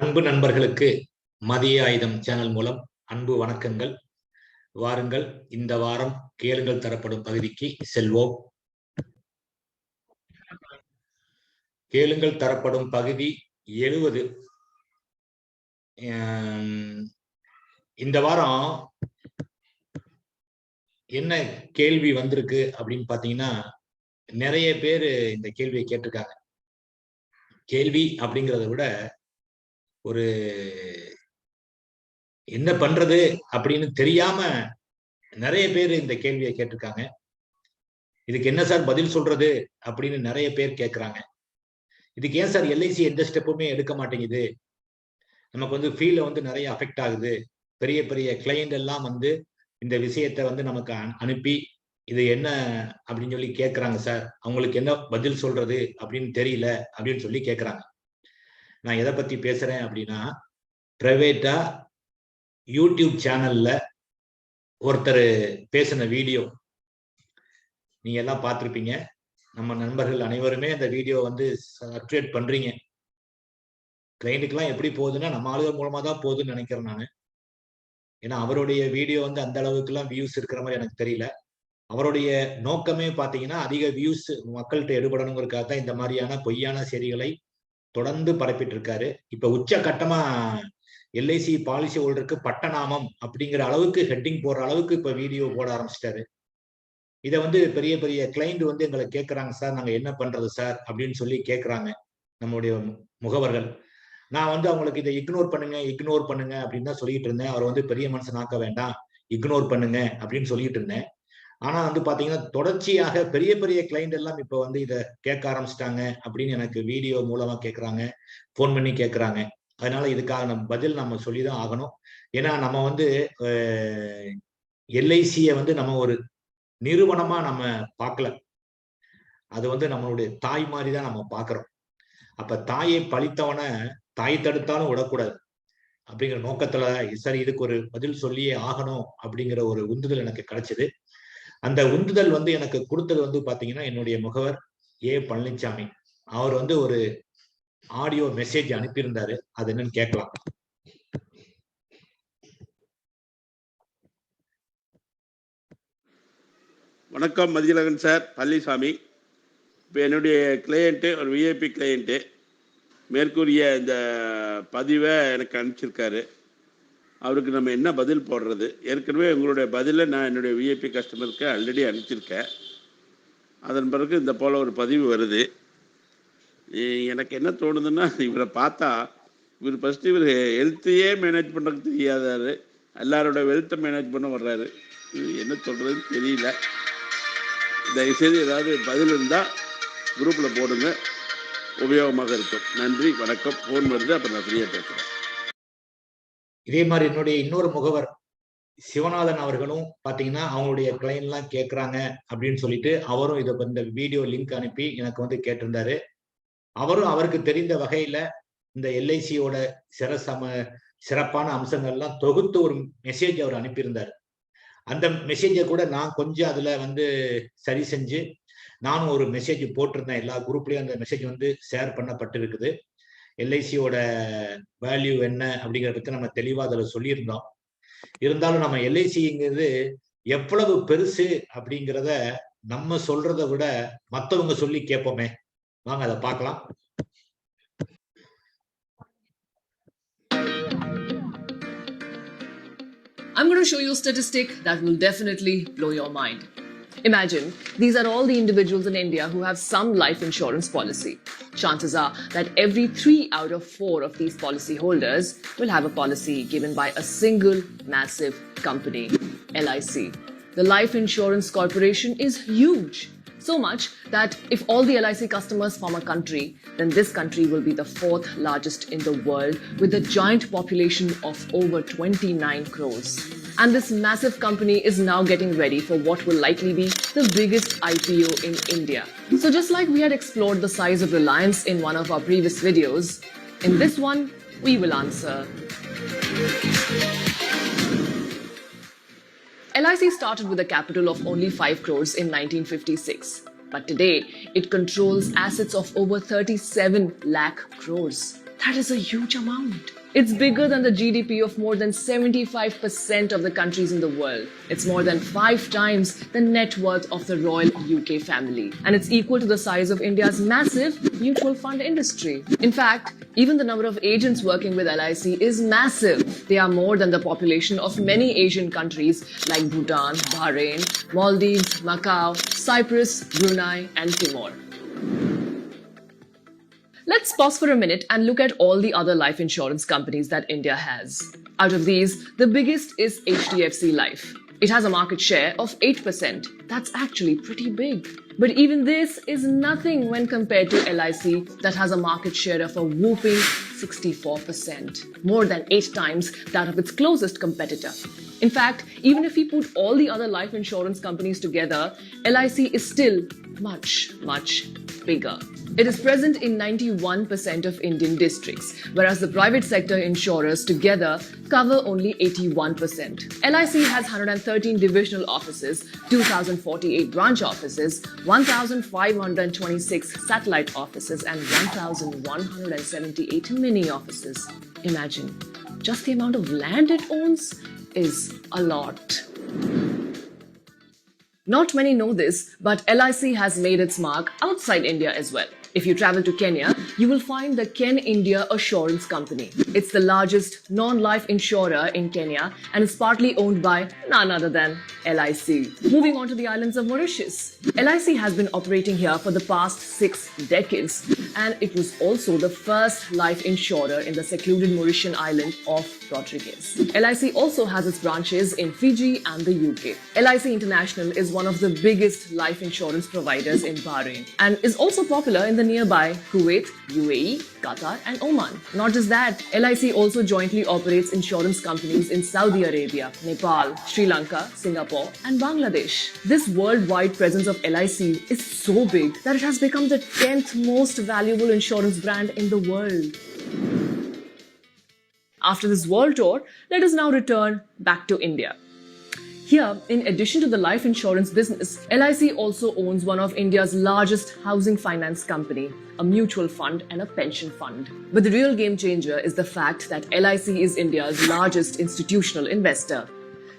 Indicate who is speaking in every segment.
Speaker 1: அன்பு நண்பர்களுக்கு மதிய ஆயுதம் சேனல் மூலம் அன்பு வணக்கங்கள். வாருங்கள், இந்த வாரம் கேளுங்கள் தரப்படும் பகுதிக்கு செல்வோம். கேளுங்கள் தரப்படும் பகுதி 70. இந்த வாரம் என்ன கேள்வி வந்திருக்கு அப்படின்னு பாத்தீங்கன்னா, நிறைய பேர் இந்த கேள்வியை கேட்டிருக்காங்க. கேள்வி அப்படிங்கிறத விட ஒரு என்ன பண்றது அப்படின்னு தெரியாம நிறைய பேர் இந்த கேள்வியை கேட்டிருக்காங்க. இதுக்கு என்ன சார் பதில் சொல்றது அப்படின்னு நிறைய பேர் கேட்கிறாங்க. இதுக்கு ஏன் சார் எல்ஐசி எந்த ஸ்டெப்புமே எடுக்க மாட்டேங்குது, நமக்கு ஃபீல்ல நிறைய அஃபெக்ட் ஆகுது, பெரிய பெரிய கிளையண்ட் எல்லாம் இந்த விஷயத்தை நமக்கு அனுப்பி இது என்ன அப்படின்னு சொல்லி கேட்கறாங்க சார், அவங்களுக்கு என்ன பதில் சொல்றது அப்படின்னு தெரியல அப்படின்னு சொல்லி கேட்கறாங்க. நான் எதை பத்தி பேசுறேன் அப்படின்னா, பிரைவேட்டா யூடியூப் சேனல்ல ஒருத்தர் பேசின வீடியோ நீங்க எல்லாம் பார்த்திருப்பீங்க. நம்ம நண்பர்கள் அனைவருமே அந்த வீடியோ சர்க்குலேட் பண்றீங்க. கிளைண்ட்டுக்கெல்லாம் எப்படி போகுதுன்னா நம்ம ஆளுகள் மூலமா தான் போகுதுன்னு நினைக்கிறேன் நான். ஏன்னா அவருடைய வீடியோ அந்த அளவுக்கு எல்லாம் வியூஸ் இருக்கிற மாதிரி எனக்கு தெரியல. அவருடைய நோக்கமே பாத்தீங்கன்னா அதிக வியூஸ் மக்கள்கிட்ட எடுபடணுங்கிறதுக்காக தான் இந்த மாதிரியான பொய்யான செய்திகளை தொடர்ந்து பரப்பிட்டு இருக்காரு. இப்ப உச்ச கட்டமா எல்ஐசி பாலிசி ஹோல்டருக்கு பட்டநாமம் அப்படிங்கிற அளவுக்கு ஹெட்டிங் போடுற அளவுக்கு இப்ப வீடியோ போட ஆரம்பிச்சிட்டாரு. இதை பெரிய பெரிய கிளைண்ட் எங்களை கேட்கறாங்க சார், நாங்க என்ன பண்றது சார் அப்படின்னு சொல்லி கேட்கறாங்க நம்முடைய முகவர்கள். நான் அவங்களுக்கு இதை இக்னோர் பண்ணுங்க அப்படின்னு தான் சொல்லிட்டு இருந்தேன். அவர் பெரிய மனுஷனாக்க வேண்டாம், இக்னோர் பண்ணுங்க அப்படின்னு சொல்லிட்டு இருந்தேன். ஆனா பாத்தீங்கன்னா தொடர்ச்சியாக பெரிய பெரிய கிளைண்ட் எல்லாம் இப்ப இதை கேட்க ஆரம்பிச்சிட்டாங்க அப்படின்னு எனக்கு வீடியோ மூலமா கேட்கறாங்க, போன் பண்ணி கேட்கறாங்க. அதனால இதுக்காக நம்ம பதில் நம்ம சொல்லிதான் ஆகணும். ஏன்னா நம்ம எல்ஐசிய நம்ம ஒரு நிறுவனமா நம்ம பார்க்கல, அது நம்மளுடைய தாய் மாதிரிதான் நம்ம பார்க்கிறோம். அப்ப தாயை பழித்தவன தாய் தடுத்தாலும் விடக்கூடாது அப்படிங்கிற நோக்கத்துல சரி இதுக்கு ஒரு பதில் சொல்லியே ஆகணும் அப்படிங்கிற ஒரு உந்துதல் எனக்கு கிடைச்சது. அந்த உந்துதல் எனக்கு கொடுத்தது பாத்தீங்கன்னா என்னுடைய முகவர் ஏ பழனிசாமி. அவர் ஒரு ஆடியோ மெசேஜ் அனுப்பியிருந்தாரு. அது என்னன்னு கேட்கலாம்.
Speaker 2: வணக்கம் மதியழகன் சார், பழனிசாமி. இப்போ என்னுடைய கிளையண்ட்டு ஒரு விஐபி கிளையண்ட்டு மேற்கூறிய இந்த பதிவை எனக்கு அனுப்பிச்சிருக்காரு. அவருக்கு நம்ம என்ன பதில் போடுறது? ஏற்கனவே உங்களுடைய பதிலை நான் என்னுடைய விஐபி கஸ்டமருக்கு ஆல்ரெடி அனுப்பிச்சிருக்கேன். அதன் பிறகு இந்த போல் ஒரு பதிவு வருது. எனக்கு என்ன தோணுதுன்னா, இவரை பார்த்தா இவர் ஃபஸ்ட்டு இவர் ஹெல்த்தையே மேனேஜ் பண்ணுறதுக்கு தெரியாதாரு, எல்லாரோட வெல்த்தை மேனேஜ் பண்ண வர்றாரு. என்ன சொல்கிறதுன்னு தெரியல. தயவுசெய்து ஏதாவது பதில் இருந்தால் குரூப்பில் போடுங்க, உபயோகமாக இருக்கும். நன்றி, வணக்கம். ஃபோன் வருது, அப்புறம் நான் ஃப்ரீயாக பேசுகிறேன்.
Speaker 1: இதே மாதிரி என்னுடைய இன்னொரு முகவர் சிவநாதன் அவர்களும் பாத்தீங்கன்னா அவங்களுடைய கிளைண்ட்லாம் கேட்கறாங்க அப்படின்னு சொல்லிட்டு அவரும் இந்த வீடியோ லிங்க் அனுப்பி எனக்கு கேட்டிருந்தாரு. அவரும் அவருக்கு தெரிந்த வகையில இந்த எல்ஐசியோட சிறப்பான அம்சங்கள்லாம் தொகுத்து ஒரு மெசேஜ் அவர் அனுப்பியிருந்தார். அந்த மெசேஜை கூட நான் கொஞ்சம் அதுல சரி செஞ்சு நானும் ஒரு மெசேஜ் போட்டிருந்தேன். எல்லா குரூப்லயும் அந்த மெசேஜ் ஷேர் பண்ணப்பட்டு இருக்குது. எல்ஐசியோட வேல்யூ என்ன அப்படிங்கிறத பத்தி நம்ம தெளிவா அதுல சொல்லியிருந்தோம். இருந்தாலும் நம்ம எல்ஐசிங்கிறது எவ்வளவு பெருசு அப்படிங்கிறத நம்ம சொல்றதை விட மத்தவங்க சொல்லி கேட்போமே. வாங்க அதை பார்க்கலாம்.
Speaker 3: I'm going to show you a statistic that will definitely blow your mind. Imagine, these are all the individuals in India who have some life insurance policy. Chances are that every 3 out of 4 of these policy holders will have a policy given by a single massive company, LIC. The Life Insurance Corporation is huge. So much that if all the LIC customers form a country, then this country will be the 4th largest in the world with a giant population of over 29 crores. And this massive company is now getting ready for what will likely be the biggest IPO in India. So just like we had explored the size of Reliance in one of our previous videos, in this one, we will answer. LIC started with a capital of only 5 crores in 1956. But today, it controls assets of over 37 lakh crores. That is a huge amount. It's bigger than the GDP of more than 75% of the countries in the world. It's more than 5 times the net worth of the royal UK family. And it's equal to the size of India's massive mutual fund industry. In fact, even the number of agents working with LIC is massive. They are more than the population of many Asian countries like Bhutan, Bahrain, Maldives, Macau, Cyprus, Brunei, and Timor. Let's pause for a minute and look at all the other life insurance companies that India has. Out of these, the biggest is HDFC Life. It has a market share of 8%. That's actually pretty big. But even this is nothing when compared to LIC that has a market share of a whopping 64%, more than 8 times that of its closest competitor. In fact, even if we put all the other life insurance companies together, LIC is still much, much bigger. It is present in 91% of Indian districts, whereas the private sector insurers together cover only 81%. LIC has 113 divisional offices, 2,048 branch offices, 1,526 satellite offices, and 1,178 mini offices. Imagine, just the amount of land it owns is a lot. Not many know this, but LIC has made its mark outside India as well. If you travel to Kenya, you will find the Ken India Assurance Company. It's the largest non-life insurer in Kenya and is partly owned by none other than LIC. Moving on to the islands of Mauritius. LIC has been operating here for the past 6 decades, and it was also the first life insurer in the secluded Mauritian island of Rodrigues. LIC also has its branches in Fiji and the UK. LIC International is one of the biggest life insurance providers in Bahrain and is also popular in the nearby Kuwait, UAE, Qatar, and Oman. Not just that, LIC also jointly operates insurance companies in Saudi Arabia, Nepal, Sri Lanka, Singapore, and Bangladesh. This worldwide presence of LIC is so big that it has become the 10th most valuable insurance brand in the world. After this world tour, let us now return back to India. Here, in addition to the life insurance business, LIC also owns one of India's largest housing finance company, a mutual fund and a pension fund. But the real game changer is the fact that LIC is India's largest institutional investor.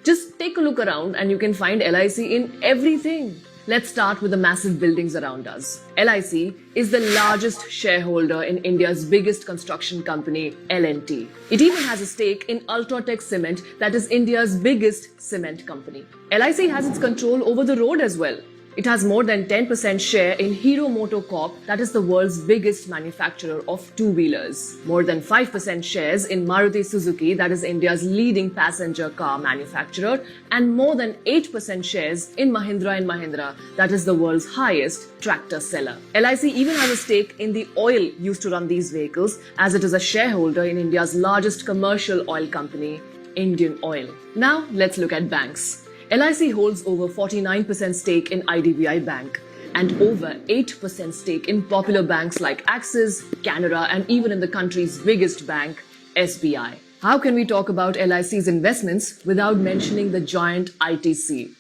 Speaker 3: Just take a look around and you can find LIC in everything. Let's start with the massive buildings around us. LIC is the largest shareholder in India's biggest construction company, L&T. It even has a stake in Ultratech Cement, that is India's biggest cement company. LIC has its control over the road as well. It has more than 10% share in Hero MotoCorp, that is the world's biggest manufacturer of two-wheelers. More than 5% shares in Maruti Suzuki, that is India's leading passenger car manufacturer, and more than 8% shares in Mahindra & Mahindra, that is the world's highest tractor seller. LIC even has a stake in the oil used to run these vehicles, as it is a shareholder in India's largest commercial oil company, Indian Oil. Now, let's look at banks. LIC holds over 49% stake in IDBI Bank and over 8% stake in popular banks like Axis, Canara, and even in the country's biggest bank, SBI. How can we talk about LIC's investments without mentioning the giant ITC?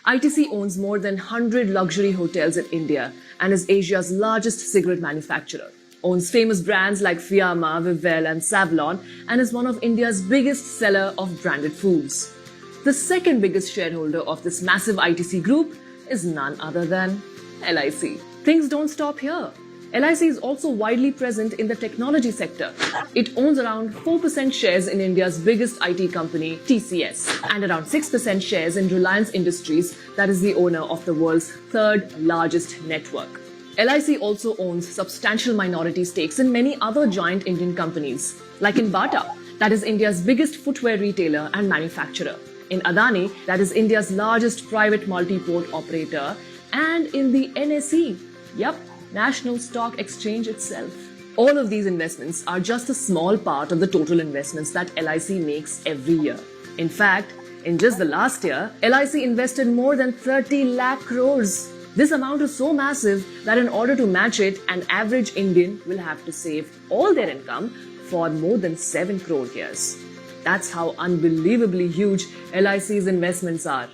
Speaker 3: ITC owns more than 100 luxury hotels in India and is Asia's largest cigarette manufacturer. Owns famous brands like Fiamma, Vivel, and Savlon, and is one of India's biggest seller of branded foods. The second biggest shareholder of this massive ITC group is none other than LIC. Things don't stop here. LIC is also widely present in the technology sector. It owns around 4% shares in India's biggest IT company, TCS, and around 6% shares in Reliance Industries, that is the owner of the world's third largest network. LIC also owns substantial minority stakes in many other giant Indian companies, like in Bata, that is India's biggest footwear retailer and manufacturer, in Adani, that is India's largest private multi-port operator, and in the NSE, National Stock Exchange itself. All of these investments are just a small part of the total investments that LIC makes every year. In fact, in just the last year, LIC invested more than 30 lakh crores. This amount is so massive that in order to match it, an average Indian will have to save all their income for more than 7 crore years. That's how unbelievably huge LIC's investments are.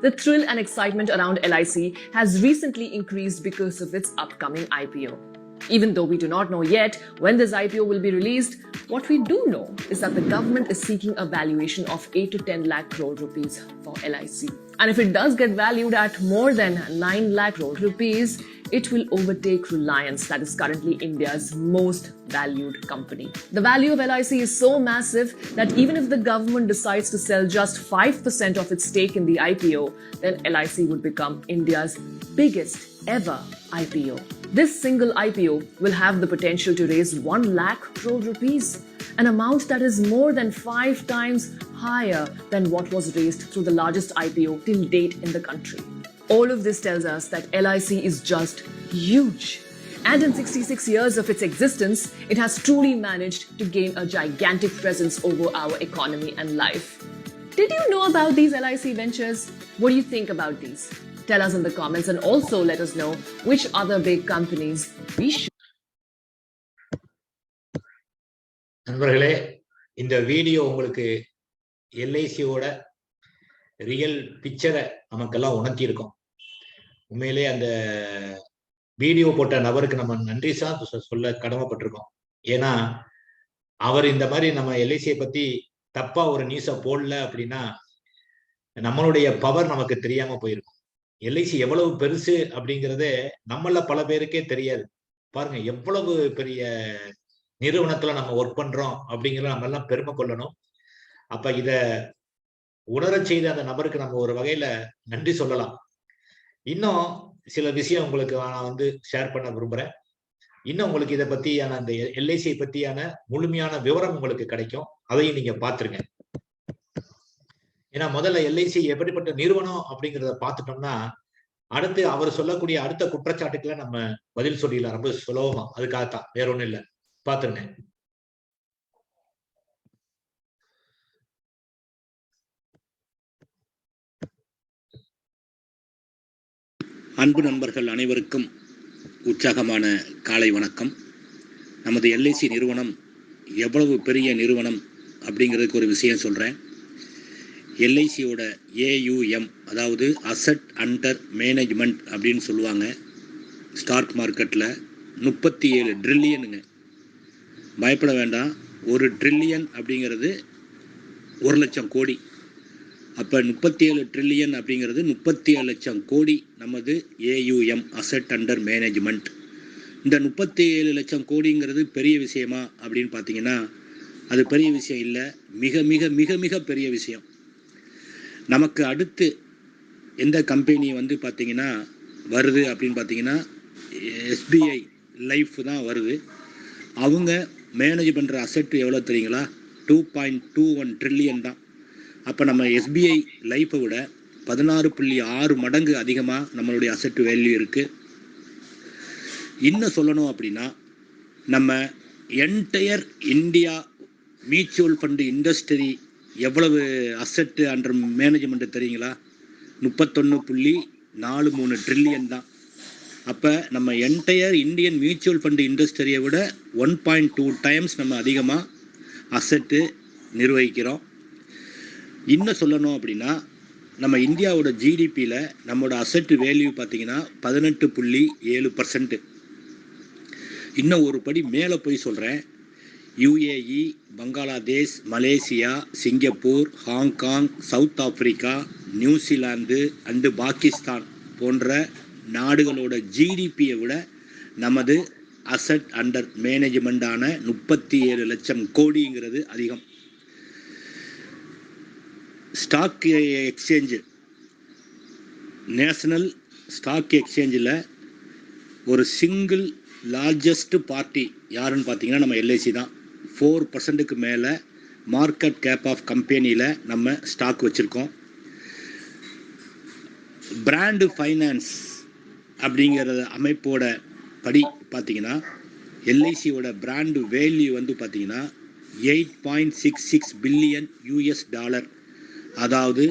Speaker 3: The thrill and excitement around LIC has recently increased because of its upcoming IPO. Even though we do not know yet when this IPO will be released, what we do know is that the government is seeking a valuation of 8 to 10 lakh crore rupees for LIC. And if it does get valued at more than 9 lakh crore rupees, it will overtake Reliance, that is currently India's most valued company. The value of LIC is so massive that even if the government decides to sell just 5% of its stake in the IPO, then LIC would become India's biggest ever IPO. This single IPO will have the potential to raise 1 lakh crore rupees, an amount that is more than 5 times higher than what was raised through the largest IPO till date in the country. All of this tells us that LIC is just huge. And in 66 years of its existence, it has truly managed to gain a gigantic presence over our economy and life. Did you know about these LIC ventures? What do you think about these? Tell us in the comments and also let us know which other big companies we should.
Speaker 1: நண்பர்களே, இந்த video உங்களுக்கு எல்ஐசியோட real பிக்சரை நமக்கெல்லாம் உணர்த்தி இருக்கோம். உண்மையிலே அந்த video போட்ட நபருக்கு நம்ம நன்றி சொல்ல கடமைப்பட்டிருக்கோம். ஏன்னா அவர் இந்த மாதிரி நம்ம எல்ஐசியை பத்தி தப்பா ஒரு நியூஸை போடல அப்படின்னா நம்மளுடைய பவர் நமக்கு தெரியாம போயிருக்கும். எல்ஐசி எவ்வளவு பெருசு அப்படிங்கறதே நம்மள பல பேருக்கே தெரியாது. பாருங்க, எவ்வளவு பெரிய நிறுவனத்துல நம்ம ஒர்க் பண்றோம் அப்படிங்கிறத நம்ம எல்லாம் பெருமை கொள்ளணும். அப்ப இத உணரச் செய்த அந்த நபருக்கு நம்ம ஒரு வகையில நன்றி சொல்லலாம். இன்னும் சில விஷயம் உங்களுக்கு நான் ஷேர் பண்ண விரும்புறேன். இன்னும் உங்களுக்கு இதை பத்தியான அந்த எல்ஐசியை பத்தியான முழுமையான விவரம் உங்களுக்கு கிடைக்கும். அதையும் நீங்க பாத்துருங்க. ஏன்னா முதல்ல எல்ஐசி எப்படிப்பட்ட நிறுவனம் அப்படிங்கிறத பார்த்துட்டோம்னா அடுத்து அவர் சொல்லக்கூடிய அடுத்த குற்றச்சாட்டுக்களை நம்ம பதில் சொல்லிடலாம் ரொம்ப சுலபமா. அதுக்காகத்தான், வேற ஒண்ணும் இல்ல. பாத்துருங்க.
Speaker 4: அன்பு நண்பர்கள் அனைவருக்கும் உற்சாகமான காலை வணக்கம். நமது எல்ஐசி நிறுவனம் எவ்வளவு பெரிய நிறுவனம் அப்படிங்கிறதுக்கு ஒரு விஷயம் சொல்கிறேன். எல்ஐசியோட ஏயுஎம், அதாவது அசட் அண்டர் மேனேஜ்மெண்ட் அப்படின்னு சொல்லுவாங்க. ஸ்டாக் மார்க்கெட்டில் 37 ட்ரில்லியனுங்க. பயப்பட வேண்டாம். 1 ட்ரில்லியன் அப்படிங்கிறது 1 லட்சம் கோடி. அப்போ 37 ட்ரில்லியன் அப்படிங்கிறது 37 லட்சம் கோடி நமது ஏயுஎம், அசட் அண்டர் மேனேஜ்மெண்ட். இந்த 37 லட்சம் கோடிங்கிறது பெரிய விஷயமா அப்படின்னு பார்த்தீங்கன்னா அது பெரிய விஷயம் இல்லை. மிக மிக மிக மிக பெரிய விஷயம். நமக்கு அடுத்து எந்த கம்பெனி பார்த்தீங்கன்னா வருது அப்படின்னு பார்த்தீங்கன்னா எஸ்பிஐ லைஃப் தான் வருது. அவங்க மேனேஜ் பண்ணுற அசெட் எவ்வளோ தெரியுங்களா? 2.21 ட்ரில்லியன் தான். அப்போ நம்ம எஸ்பிஐ லைஃப்பை விட 16.6 மடங்கு அதிகமாக நம்மளுடைய அசெட் வேல்யூ இருக்குது. இன்னும் சொல்லணும் அப்படின்னா நம்ம entire India mutual fund industry எவ்வளவு அசெட்டு அண்டர் மேனேஜ்மெண்ட்டு தெரியுங்களா? 31.43 ட்ரில்லியன் தான். அப்போ நம்ம என்டையர் இந்தியன் மியூச்சுவல் ஃபண்டு இண்டஸ்ட்ரியை விட 1.2 டைம்ஸ் நம்ம அதிகமாக அசெட்டு நிர்வகிக்கிறோம். இன்னும் சொல்லணும் அப்படின்னா நம்ம இந்தியாவோட ஜிடிபியில் நம்மளோட அசெட் வேல்யூ பார்த்திங்கன்னா 18.7%. இன்னும் ஒரு படி மேலே போய் சொல்கிறேன். UAE, Bangladesh, Malaysia, Singapore, Hong Kong, south Africa, New Zealand and Pakistan போன்ற நாடுகளோட ஜிடிபியை விட நமது அசட் அண்டர் மேனேஜ்மெண்டான 37 லட்சம் கோடிங்கிறது அதிகம். ஸ்டாக் எக்ஸ்சேஞ்சு, நேஷனல் ஸ்டாக் எக்ஸ்சேஞ்சில் ஒரு சிங்கிள் லார்ஜஸ்ட் பார்ட்டி யாருன்னு பார்த்தீங்கன்னா நம்ம எல்ஐசி தான். 4%க்கு மேலே மார்க்கெட் கேப் ஆஃப் கம்பெனியில் நம்ம ஸ்டாக் வச்சுருக்கோம். பிராண்டு ஃபைனான்ஸ் அப்படிங்கிற அமைப்போட படி பார்த்தீங்கன்னா எல்ஐசியோட பிராண்டு வேல்யூ பார்த்தீங்கன்னா $8.66 பில்லியன், அதாவது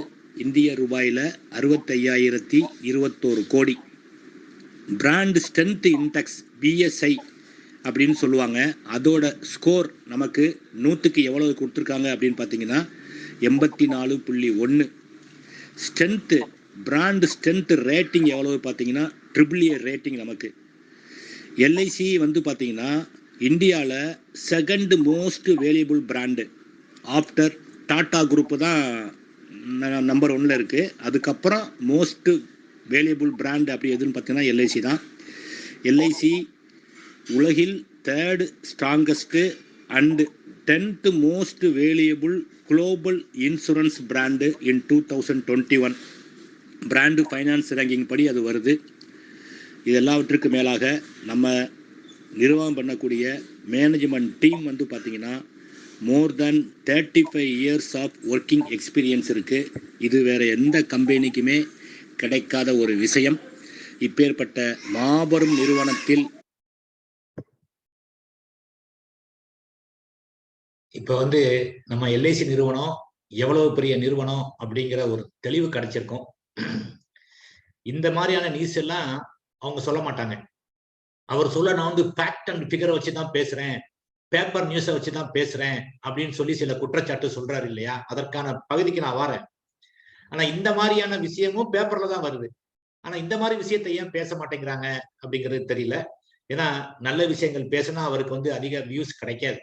Speaker 4: இந்திய ரூபாயில் 65,021 கோடி. பிராண்ட் ஸ்ட்ரென்த் இண்டெக்ஸ் பிஎஸ்ஐ அப்படின்னு சொல்லுவாங்க. அதோட ஸ்கோர் நமக்கு 100க்கு எவ்வளவு கொடுத்துருக்காங்க அப்படின்னு பார்த்தீங்கன்னா 84.1. ஸ்ட்ரென்த்து பிராண்ட் ஸ்ட்ரென்த் ரேட்டிங் எவ்வளவு பார்த்தீங்கன்னா AAA ரேட்டிங் நமக்கு. எல்ஐசி வந்து பார்த்தீங்கன்னா இந்தியாவில் second most valuable brand after Tata group தான் நம்பர் 1ல் இருக்குது. அதுக்கப்புறம் மோஸ்ட் வேல்யூபிள் பிராண்ட் அப்படி எதுன்னு பார்த்தீங்கன்னா எல்ஐசி தான். எல்ஐசி உலகில் 3rd strongest and 10th most valuable global insurance brand in 2021 brand finance ranking படி அது வருது. இது எல்லாவற்றுக்கு மேலாக நம்ம நிர்வாகம் பண்ணக்கூடிய மேனேஜ்மெண்ட் டீம் வந்து பார்த்திங்கன்னா மோர் தென் 35 இயர்ஸ் ஆஃப் ஒர்க்கிங் எக்ஸ்பீரியன்ஸ் இருக்குது. இது வேறு எந்த கம்பெனிக்குமே கிடைக்காத ஒரு விஷயம். இப்பேற்பட்ட மாபெரும் நிறுவனத்தில்
Speaker 1: இப்போ வந்து நம்ம எல்ஐசி நிறுவனம் எவ்வளவு பெரிய நிறுவனம் அப்படிங்கிற ஒரு தெளிவு கிடைச்சிருக்கும். இந்த மாதிரியான நியூஸ் எல்லாம் அவங்க சொல்ல மாட்டாங்க. அவர் சொல்ல நான் வந்து ஃபேக்ட் அண்ட் ஃபிகரை வச்சுதான் பேசுறேன், பேப்பர் நியூஸை வச்சுதான் பேசுறேன் அப்படின்னு சொல்லி சில குற்றச்சாட்டு சொல்றாரு இல்லையா, அதற்கான பகுதிக்கு நான் வரேன். ஆனா இந்த மாதிரியான விஷயமும் பேப்பர்ல தான் வருது. ஆனா இந்த மாதிரி விஷயத்தை ஏன் பேச மாட்டேங்கிறாங்க அப்படிங்கிறது தெரியல. ஏன்னா நல்ல விஷயங்கள் பேசினா அவருக்கு வந்து அதிக வியூஸ் கிடைக்காது.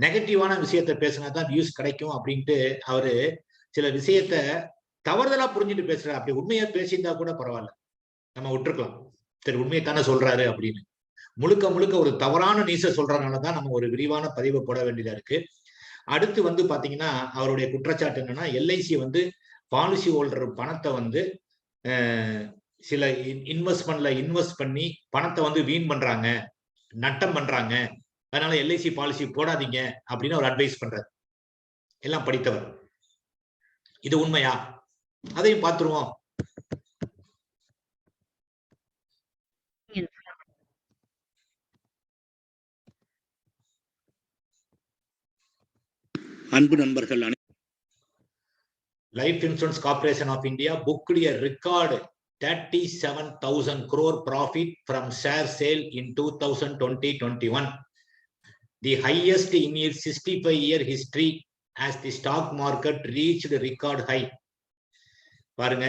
Speaker 1: நெகட்டிவான விஷயத்த பேசினா தான் வியூஸ் கிடைக்கும் அப்படின்ட்டு அவரு சில விஷயத்த தவறுதலா புரிஞ்சுட்டு பேசுறாரு. அப்படி உண்மையா பேசியிருந்தா கூட பரவாயில்ல, நம்ம விட்டுருக்கலாம். சரி உண்மையை தானே சொல்றாரு அப்படின்னு. முழுக்க முழுக்க ஒரு தவறான நியூஸை சொல்றதுனாலதான் நம்ம ஒரு விரிவான பதிவை போட வேண்டியதா இருக்கு. அடுத்து வந்து பாத்தீங்கன்னா அவருடைய குற்றச்சாட்டு என்னன்னா எல்ஐசி வந்து பாலிசி ஹோல்டர் பணத்தை வந்து சில இன்வெஸ்ட்மெண்ட்ல இன்வெஸ்ட் பண்ணி பணத்தை வந்து வீண் பண்றாங்க, நட்டம் பண்றாங்க, அதனால எல்ஐசி பாலிசி போடாதீங்க அப்படின்னு அவர் அட்வைஸ் பண்றாரு. எல்லாம் படித்தவர். இது உண்மையா? அதையும் பார்த்துருவோம்.
Speaker 4: அன்பு நண்பர்கள்,
Speaker 1: life insurance corporation of India booked a record 37,000 crore profit from share sale in 2020-21, the highest in its 65-year history as the stock market reached record high. பாருங்க,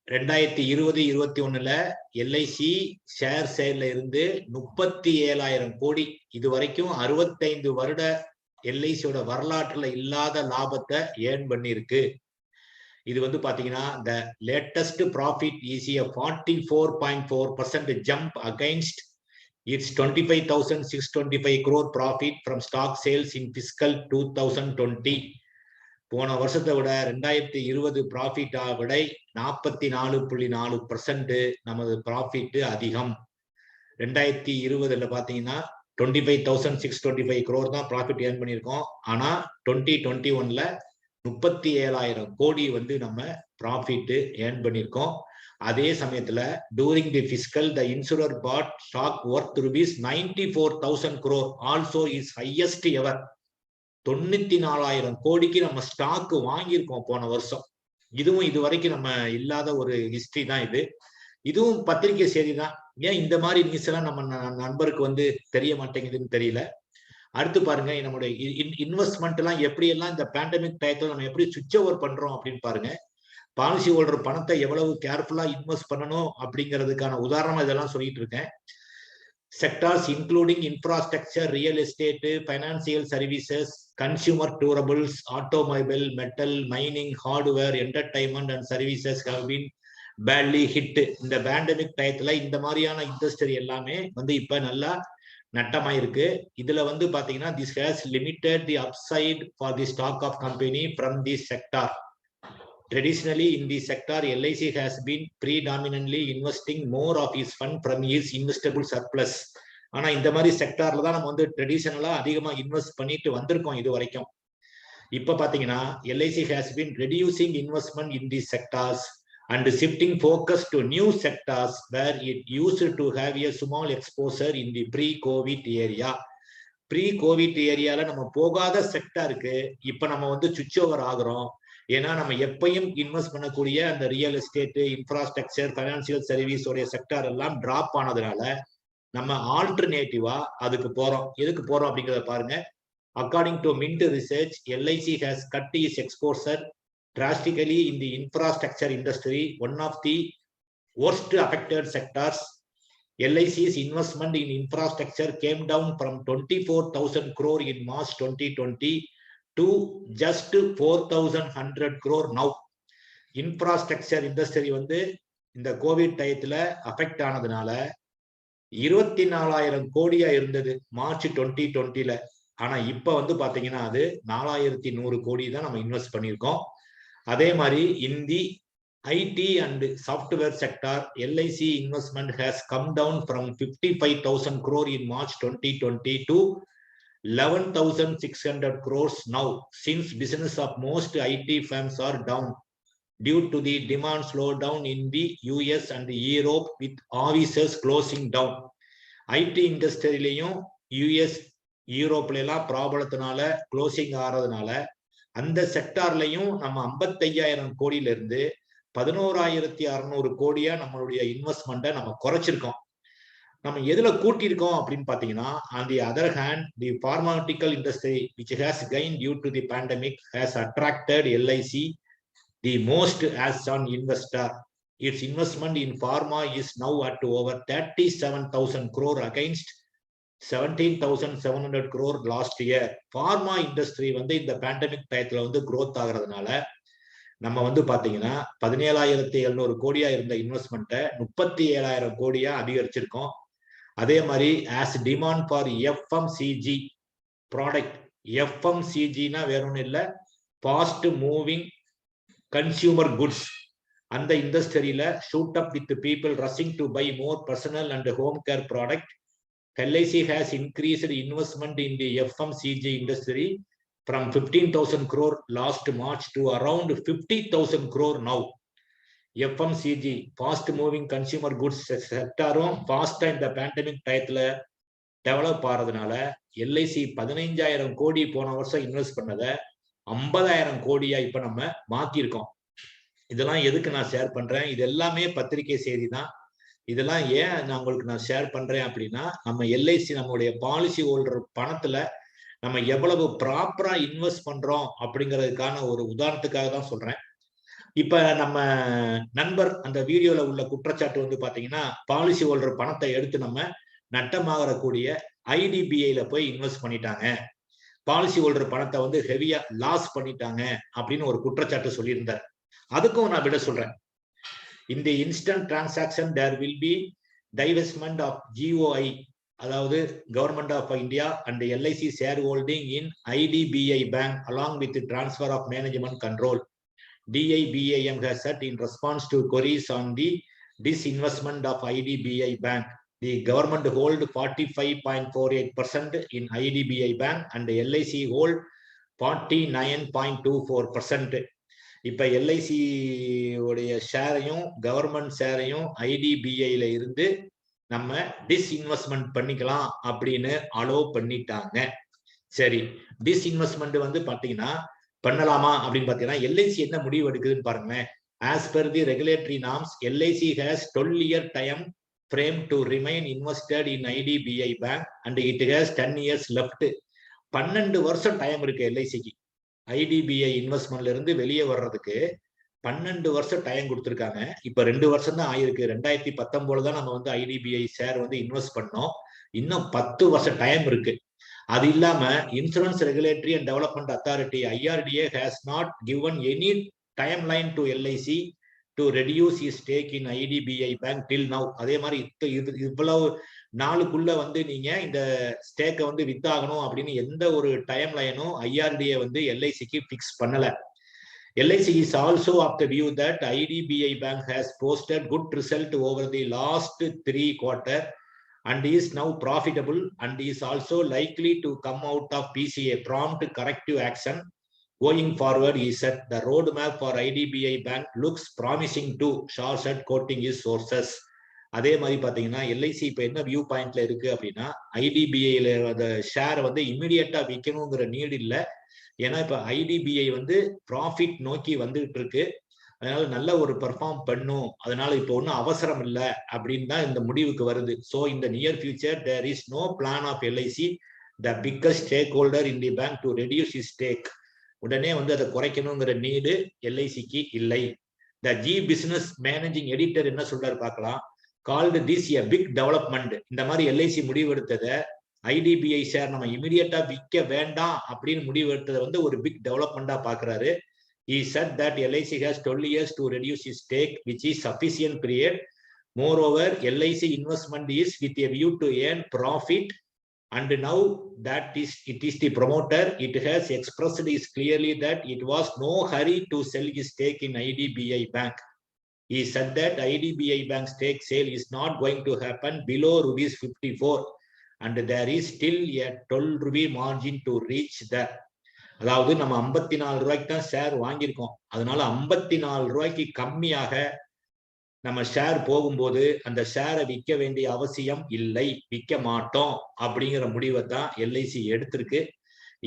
Speaker 1: 2020-21 எல்ஐசி ஷேர் சேல்ல இருந்து 37,000 கோடி, இது வரைக்கும் 65 வருட எல்ஐசியோட வரலாற்றுல இல்லாத லாபத்தை ஏர்ன் பண்ணிருக்கு. இது வந்து பாத்தீங்கன்னா the latest profit is a 44.4% jump against its 25,625 crore profit from stock sales in fiscal 2020. போன வருஷத்தை விட 2020 ப்ராஃபிட் விட 44.4% நமது ப்ராஃபிட் அதிகம். 2020 பாத்தீங்கன்னா 25,625 crore தான் ப்ராஃபிட் ஏர்ன் பண்ணியிருக்கோம். ஆனா 2021 37,000 கோடி வந்து நம்ம ப்ராஃபிட் ஏர்ன் பண்ணியிருக்கோம். அதே சமயத்துல during the fiscal the insurer bought stock worth rupees 94,000 crore also is highest ever. 94,000 கோடிக்கு நம்ம ஸ்டாக் வாங்கியிருக்கோம் போன வருஷம். இதுவும் இது வரைக்கும் நம்ம இல்லாத ஒரு ஹிஸ்டரி தான் இது. இதுவும் பத்திரிகை செய்தி தான். ஏன் இந்த மாதிரி நியூஸ் எல்லாம் நம்ம நண்பருக்கு வந்து தெரிய மாட்டேங்குதுன்னு தெரியல. அடுத்து பாருங்க, நம்மளுடைய இன்வெஸ்ட்மெண்ட் எல்லாம் எப்படி எல்லாம் இந்த பேண்டமிக் டயத்துல நம்ம எப்படி சுவிட்ச் ஓவர் பண்றோம் அப்படின்னு பாருங்க. பாலிசி ஹோல்டர் பணத்தை எவ்வளவு கேர்ஃபுல்லா இன்வெஸ்ட் பண்ணணும் அப்படிங்கிறதுக்கான உதாரணமா இதெல்லாம் சொல்லிட்டு இருக்கேன். Sectors including infrastructure, real estate, financial services, consumer durables, automobile, metal, mining, hardware, entertainment and services have been badly hit. இந்த பேண்டமிக் டயத்துல இந்த மாதிரியான இண்டஸ்ட்ரி எல்லாமே வந்து இப்ப நல்லா நட்டமாயிருக்கு. இதுல வந்து பாத்தீங்கன்னா this has limited the upside for the stock of company from this sector. Traditionally in this sector, LIC has been predominantly investing more of its fund from its investable surplus. ஆனா இந்த மாதிரி செக்டார்ல தான் நம்ம வந்து ட்ரெடிஷனலா அதிகமா இன்வெஸ்ட் பண்ணிட்டு வந்திருக்கோம் இது வரைக்கும். இப்ப பாத்தீங்கன்னா LIC has been reducing investment in these sectors and shifting focus to new sectors where it used to have a small exposure in the pre-COVID area. pre-COVID ஏரியால நம்ம போகாத செக்டாருக்கு இப்ப நம்ம வந்து சுவிட்ச் ஓவர் ஆகுறோம். ஏன்னா நம்ம எப்பயும் இன்வெஸ்ட் பண்ணக்கூடிய அந்த real estate, infrastructure, financial service உடைய செக்டார் எல்லாம் டிராப் ஆனதுனால நம்ம ஆல்டர்னேட்டிவா அதுக்கு போறோம். எதுக்கு போறோம் அப்படிங்கிறத பாருங்க. According to Mint Research, LIC has cut its exposure drastically in the infrastructure industry, one of the worst affected sectors. LIC's investment in infrastructure came down from 24,000 crore in March 2020 to just 4,100 crore now. Infrastructure industry வந்து இந்த Covid டயத்துல affect ஆனதுனால 24,000 கோடியா இருந்தது March 2020ல. ஆனா இப்ப வந்து பாத்தீங்கன்னா அது 4,100 கோடி தான் நம்ம இன்வெஸ்ட் பண்ணியிருக்கோம். அதே மாதிரி இந்த IT and software sector, LIC investment has come down from 55,000 crore in March 2020 to 11,600 crores now, since business of most IT firms are down due to the demand slowdown in the US and Europe with offices closing down. IT industry-லையும் US, யூரோப்லாம் ப்ராப்ளத்தினால closing ஆறதுனால அந்த செக்டார்லையும் நம்ம 55,000 கோடியில இருந்து 11,600 கோடியா நம்மளுடைய இன்வெஸ்ட்மெண்ட்டை நம்ம குறைச்சிருக்கோம். நம்ம எதுல கூட்டியிருக்கோம் அப்படின்னு பாத்தீங்கன்னா, on the other hand, the pharmaceutical industry which has gained due to the pandemic has attracted LIC the most as an investor. Its investment in pharma is now at over 37,000 crore against 17,700 crore last year. Pharma industry வந்து இந்த pandemic டயத்துல வந்து growth ஆகிறதுனால நம்ம வந்து பாத்தீங்கன்னா 17,700 கோடியா இருந்த இன்வெஸ்ட்மெண்ட்டை 37,000 கோடியா அதிகரிச்சிருக்கோம். அதே மாதிரி as demand for FMCG product, FMCGனா வேற ஒன்றும் இல்லை, ஃபாஸ்ட் மூவிங் கன்சியூமர் குட்ஸ், அந்த இண்டஸ்ட்ரியில shoot up with people rushing to buy more personal and home care product. LIC has increased investment in the FMCG industry from 15,000 crore last March to around 50,000 crore now. FMCG, fast moving consumer goods செக்டாரும் ஃபாஸ்டா இந்த pandemic டயத்துல develop ஆறதுனால LIC 15,000 கோடி போன வருஷம் invest பண்ணதை 50,000 கோடியா இப்ப நம்ம மாத்திருக்கோம். இதெல்லாம் எதுக்கு நான் ஷேர் பண்றேன்? இது எல்லாமே பத்திரிகை செய்தி தான். இதெல்லாம் ஏன் நான் உங்களுக்கு ஷேர் பண்றேன் அப்படின்னா, நம்ம LIC நம்மளுடைய பாலிசி ஹோல்டர் பணத்துல நம்ம எவ்வளவு ப்ராப்பரா இன்வெஸ்ட் பண்றோம் அப்படிங்கிறதுக்கான ஒரு உதாரணத்துக்காக தான் சொல்றேன். இப்ப நம்ம நண்பர் அந்த வீடியோல உள்ள குற்றச்சாட்டு வந்து பாத்தீங்கன்னா, பாலிசி ஹோல்டர் பணத்தை எடுத்து நம்ம நட்டமாகக்கூடிய IDBIல போய் இன்வெஸ்ட் பண்ணிட்டாங்க, பாலிசி ஹோல்டர் பணத்தை வந்து ஹெவியா லாஸ் பண்ணிட்டாங்க அப்படின்னு ஒரு குற்றச்சாட்டு சொல்லியிருந்தார். அதுக்கும் நான் விட சொல்றேன். இந்த instant transaction there will be divestment of GOI, அதாவது government of India and LIC share holding in IDBI bank along with transfer of management control. DIBAM has said in response to queries on the disinvestment of IDBI bank, the government hold 45.48% in IDBI bank and LIC hold 49.24%. இப்ப LIC உடைய ஷேரையும் government ஷேரையும் IDBIல இருந்து நம்ம disinvestment பண்ணிக்கலாம் அப்படின்னு allow பண்ணிட்டாங்க. சரி, disinvestment வந்து பாத்தீங்கன்னா பண்ணலாமா அப்படின்னு பாத்தீங்கன்னா, LIC என்ன முடிவு எடுக்குதுன்னு பாருங்களேன். As per the regulatory norms, LIC has 12-year time frame to remain invested in IDBI bank and it has 10 years left. 12 வருஷம் டைம் இருக்கு LICக்கு IDBI இன்வெஸ்ட்மெண்ட்ல இருந்து வெளியே வர்றதுக்கு. 12 வருஷம் டைம் கொடுத்துருக்காங்க. இப்ப 2 வருஷம் தான் ஆயிருக்கு. 2019 தான் நம்ம வந்து IDBI ஷேர் வந்து இன்வெஸ்ட் பண்ணோம். இன்னும் 10 வருஷம் டைம் இருக்கு. அது இல்லாம insurance regulatory and development authority IRDA has not given any timeline to LIC to reduce his stake in IDBI bank till now. அதே மாதிரி இவ்வளவு நாளுக்குள்ள வந்து நீங்க இந்த ஸ்டேக்கை வந்து வித்தாகணும் அப்படின்னு எந்த ஒரு டைம் லைனும் IRDA வந்து LICக்கு பிக்ஸ் பண்ணல. LIC is also of the view that IDBI bank has posted good result over the last 3 quarters and is now profitable and is also likely to come out of PCA, prompt corrective action going forward. He said the roadmap for IDBI bank looks promising too, Shah said, quoting his sources. அதே மாதிரி பாத்தீங்கன்னா LIC இப்ப என்ன view பாயிண்ட்ல இருக்கு அப்படின்னா, IDBIல அந்த share வந்து இமிடியேட்டா விற்கணுங்கிற நீடு இல்லை. ஏன்னா இப்ப IDBI வந்து ப்ராஃபிட் நோக்கி வந்துகிட்டு இருக்கு. அதனால நல்ல ஒரு பெர்ஃபார்ம் பண்ணும். அதனால இப்போ ஒன்றும் அவசரம் இல்லை அப்படின்னு தான் இந்த முடிவுக்கு வருது. ஸோ இந்த near future there is no plan of LIC, the biggest stakeholder in the bank, to reduce is stake. உடனே வந்து அதை குறைக்கணுங்கிற நீடு எல்ஐசிக்கு இல்லை. The G business managing editor என்ன சொல்றாரு பார்க்கலாம். Called this a big development. இந்த மாதிரி எல்ஐசி முடிவெடுத்ததை ஐடிபிஐ ஷேர் நம்ம இமிடியேட்டா விற்க வேண்டாம் அப்படின்னு முடிவெடுத்ததை வந்து ஒரு பிக் டெவலப்மெண்டா பாக்குறாரு. He said that LIC has 12 years to reduce its stake, which is sufficient period. Moreover, LIC investment is with a view to earn profit, and now that it is the promoter, it has expressed is clearly that it was no hurry to sell his stake in IDBI Bank. He said that IDBI Bank stake sale is not going to happen below rupees 54, and there is still a 12 rupee margin to reach that. அதாவது நம்ம 54 ரூபாய்க்கு தான் share வாங்கியிருக்கோம். அதனால 54 ரூபாய்க்கு கம்மியாக நம்ம share போகும்போது அந்த ஷேரை விற்க வேண்டிய அவசியம் இல்லை, விற்க மாட்டோம் அப்படிங்கிற முடிவை தான் எல்ஐசி எடுத்திருக்கு.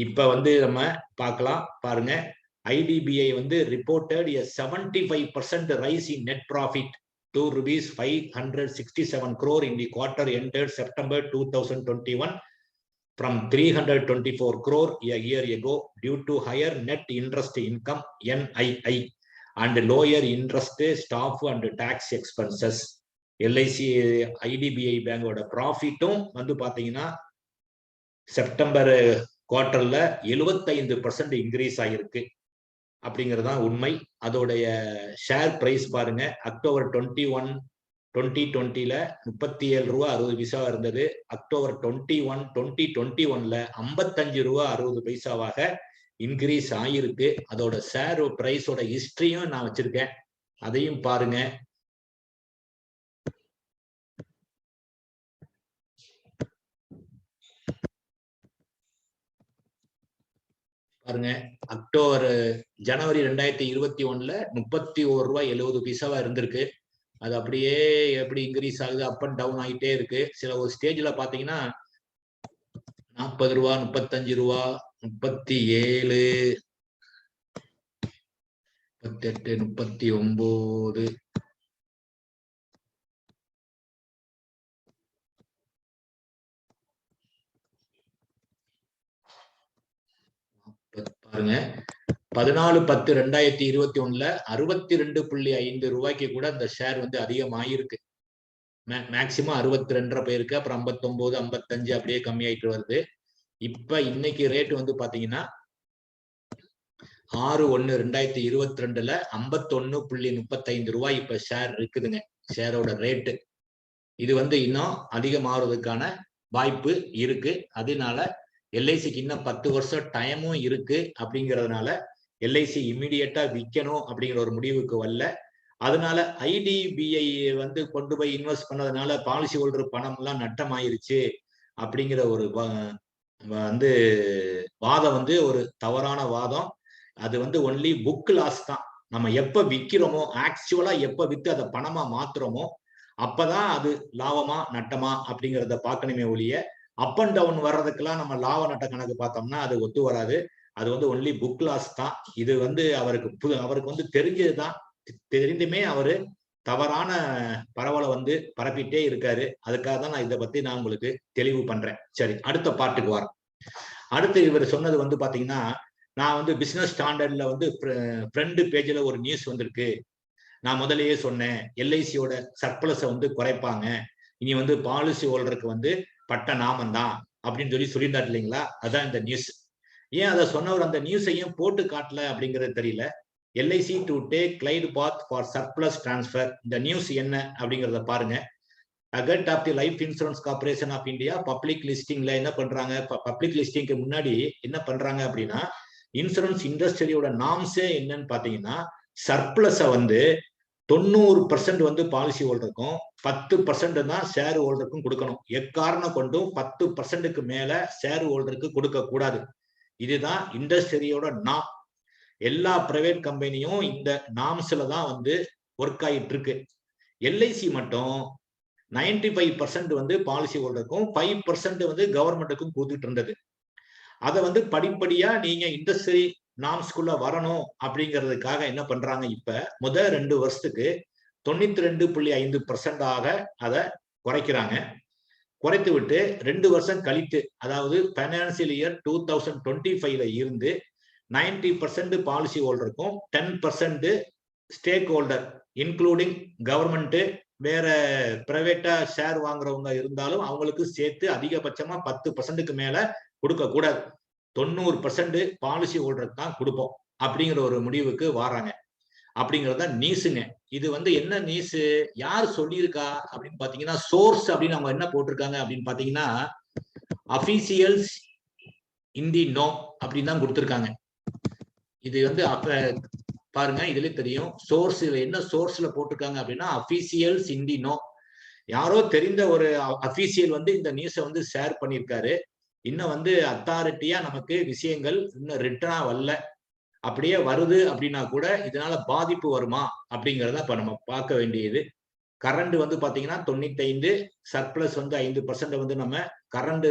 Speaker 1: இப்ப வந்து நம்ம பார்க்கலாம் பாருங்க. ஐடிபிஐ வந்து reported a 75% rice in net profit to rupees 567 crore in the quarter ended September 2021 from 324 crore a year ago due to higher net interest income NII and lower interest, staff and tax expenses. LIC IDBI பேங்கோட ப்ராஃபிட்டும் வந்து பாத்தீங்கன்னா September குவார்டர்ல 75% increase ஆகிருக்கு அப்படிங்கிறதுதான் உண்மை. அதோடைய share price பாருங்க. October 21 2020ல 37 ரூபா 60 பைசா இருந்தது. அக்டோபர் 21 2021ல 55 ரூபா 60 பைசாவாக இன்க்ரீஸ் ஆயிருக்கு. அதோட ஷேர் பிரைஸோட ஹிஸ்டரியும் நான் வச்சிருக்கேன், அதையும் பாருங்க. பாருங்க, ஜனவரி 2021ல 31 ரூபாய் 70 பைசாவா இருந்திருக்கு. அது அப்படியே எப்படி இன்க்ரீஸ் ஆகுது, அப் அண்ட் டவுன் ஆகிட்டே இருக்கு. சில ஒரு ஸ்டேஜ்ல பாத்தீங்கன்னா 40 ரூபா 35 ரூபா 37 38 39 பாருங்க. 14/10/2021ல 62.5 ரூபாய்க்கு கூட இந்த ஷேர் வந்து அதிகமாயிருக்கு. மேக்சிமம் 62 போயிருக்கு. அப்புறம் 59 55 அப்படியே கம்மியாயிட்டு வருது. இப்ப இன்னைக்கு ரேட் வந்து பாத்தீங்கன்னா 6/1/2022ல 51.35 ரூபாய் இப்ப ஷேர் இருக்குதுங்க. ஷேரோட ரேட்டு இது வந்து இன்னும் அதிகமாகிறதுக்கான வாய்ப்பு இருக்கு. அதனால எல்ஐசிக்கு இன்னும் 10 வருஷம் டைமும் இருக்கு. அப்படிங்கிறதுனால எல்ஐசி இம்மிடியட்டா விற்கணும் அப்படிங்கிற ஒரு முடிவுக்கு வரல. அதனால ஐடிபிஐ வந்து கொண்டு போய் இன்வெஸ்ட் பண்ணதுனால பாலிசி ஹோல்டர் பணம் எல்லாம் நட்டமாயிருச்சு அப்படிங்கிற ஒரு வந்து வாதம் வந்து ஒரு தவறான வாதம். அது வந்து ஒன்லி புக் லாஸ் தான். நம்ம எப்ப விற்கிறோமோ, ஆக்சுவலா எப்ப வித்து அதை பணமா மாத்துறோமோ அப்பதான் அது லாபமா நட்டமா அப்படிங்கிறத பார்க்கணுமே ஒழிய அப் அண்ட் டவுன் வர்றதுக்கெல்லாம் நம்ம லாப நட்ட கணக்கு பார்த்தோம்னா அது ஒத்து வராது. அது வந்து ஒன்லி புக் லாஸ் தான். இது வந்து அவருக்கு வந்து தெரிஞ்சதுதான். தெரிந்துமே அவரு தவறான பரவலை வந்து பரப்பிட்டே இருக்காரு. அதுக்காக தான் நான் இதை பத்தி நான் உங்களுக்கு தெளிவு பண்றேன். சரி, அடுத்த பார்ட்டுக்கு வரோம். அடுத்து இவர் சொன்னது வந்து பாத்தீங்கன்னா, நான் வந்து பிசினஸ் ஸ்டாண்டர்ட்ல வந்து ஃப்ரண்ட் பேஜ்ல ஒரு நியூஸ் வந்திருக்கு. நான் முதலையே சொன்னேன், எல்ஐசியோட சர்ப்ளஸை வந்து குறைப்பாங்க, இனி வந்து பாலிசி ஹோல்டருக்கு வந்து பட்ட நாமம் தான் அப்படின்னு சொல்லியிருந்தாரு இல்லைங்களா? அதான் இந்த நியூஸ். ஏன் அதை சொன்னவர் அந்த நியூஸையும் போட்டு காட்டல அப்படிங்கிறது தெரியல. LIC to take glide path for surplus transfer. இந்த நியூஸ் என்ன அப்படிங்கிறத பாருங்க. Ahead of the life insurance corporation of India public லிஸ்டிங்ல என்ன பண்றாங்க? பப்ளிக் லிஸ்டிங்க்கு முன்னாடி என்ன பண்றாங்க அப்படின்னா, இன்சூரன்ஸ் இண்டஸ்ட்ரியோட நாம்ஸே என்னன்னு பாத்தீங்கன்னா, சர்ப்ளஸை வந்து 90% வந்து பாலிசி ஹோல்டருக்கும் 10% தான் ஷேர் ஹோல்டருக்கும் கொடுக்கணும். எக்காரணம் கொண்டும் 10%க்கு மேல ஷேர் ஹோல்டருக்கு கொடுக்க கூடாது. இதுதான் இண்டஸ்ட்ரியோட நாம். எல்லா பிரைவேட் கம்பெனியும் இந்த நாம்ஸ்ல தான் வந்து ஒர்க் ஆகிட்டு இருக்கு. எல்ஐசி மட்டும் 95% வந்து பாலிசி ஹோல்டருக்கும் 5% வந்து கவர்மெண்ட்டுக்கும் கொடுத்துட்டு இருந்தது. அதை வந்து படிப்படியா நீங்க இண்டஸ்ட்ரி நாம்ஸ்குள்ள வரணும் அப்படிங்கிறதுக்காக என்ன பண்றாங்க, இப்ப முதல் 2 வருஷத்துக்கு 92.5% அதை குறைக்கிறாங்க. குறைத்து விட்டு 2 வருஷம் கழித்து, அதாவது பைனான்சியல் இயர் 2025ல இருந்து 90% பாலிசி ஹோல்டருக்கும் 10% ஸ்டேக் ஹோல்டர் இன்க்ளூடிங் கவர்மெண்ட் வேற பிரைவேட்டா ஷேர் வாங்குறவங்க இருந்தாலும் அவங்களுக்கு சேர்த்து அதிகபட்சமா 10%க்கு மேல கொடுக்க கூடாது. 90% பாலிசி ஹோல்டருக்கு தான் கொடுப்போம் அப்படிங்கிற ஒரு முடிவுக்கு வராங்க. அப்படிங்கறத நீசுங்க. இது என்ன நீசு, யார் சொல்லியிருக்கா அப்படின்னு பாத்தீங்கன்னா, சோர்ஸ் அப்படின்னு அவங்க என்ன போட்டிருக்காங்க அப்படின்னு பாத்தீங்கன்னா, அபிஷியல்ஸ் இன் தி நோ அப்படின்னு தான் கொடுத்திருக்காங்க. இது அப்ப பாருங்க, இதுல தெரியும் சோர்ஸ் என்ன சோர்ஸ்ல போட்டிருக்காங்க அப்படின்னா, அபிஷியல்ஸ் இன் தி நோ. யாரோ தெரிந்த ஒரு அபிஷியல் இந்த நியூஸை ஷேர் பண்ணியிருக்காரு. இன்னும் அத்தாரிட்டியா நமக்கு விஷயங்கள் இன்னும் ரிட்டனா வரல. அப்படியே வருது அப்படின்னா கூட இதனால பாதிப்பு வருமா அப்படிங்கறத இப்ப நம்ம பார்க்க வேண்டியது. கரண்ட் பாத்தீங்கன்னா 95, சர்ப்ளஸ் 5% நம்ம கரண்ட்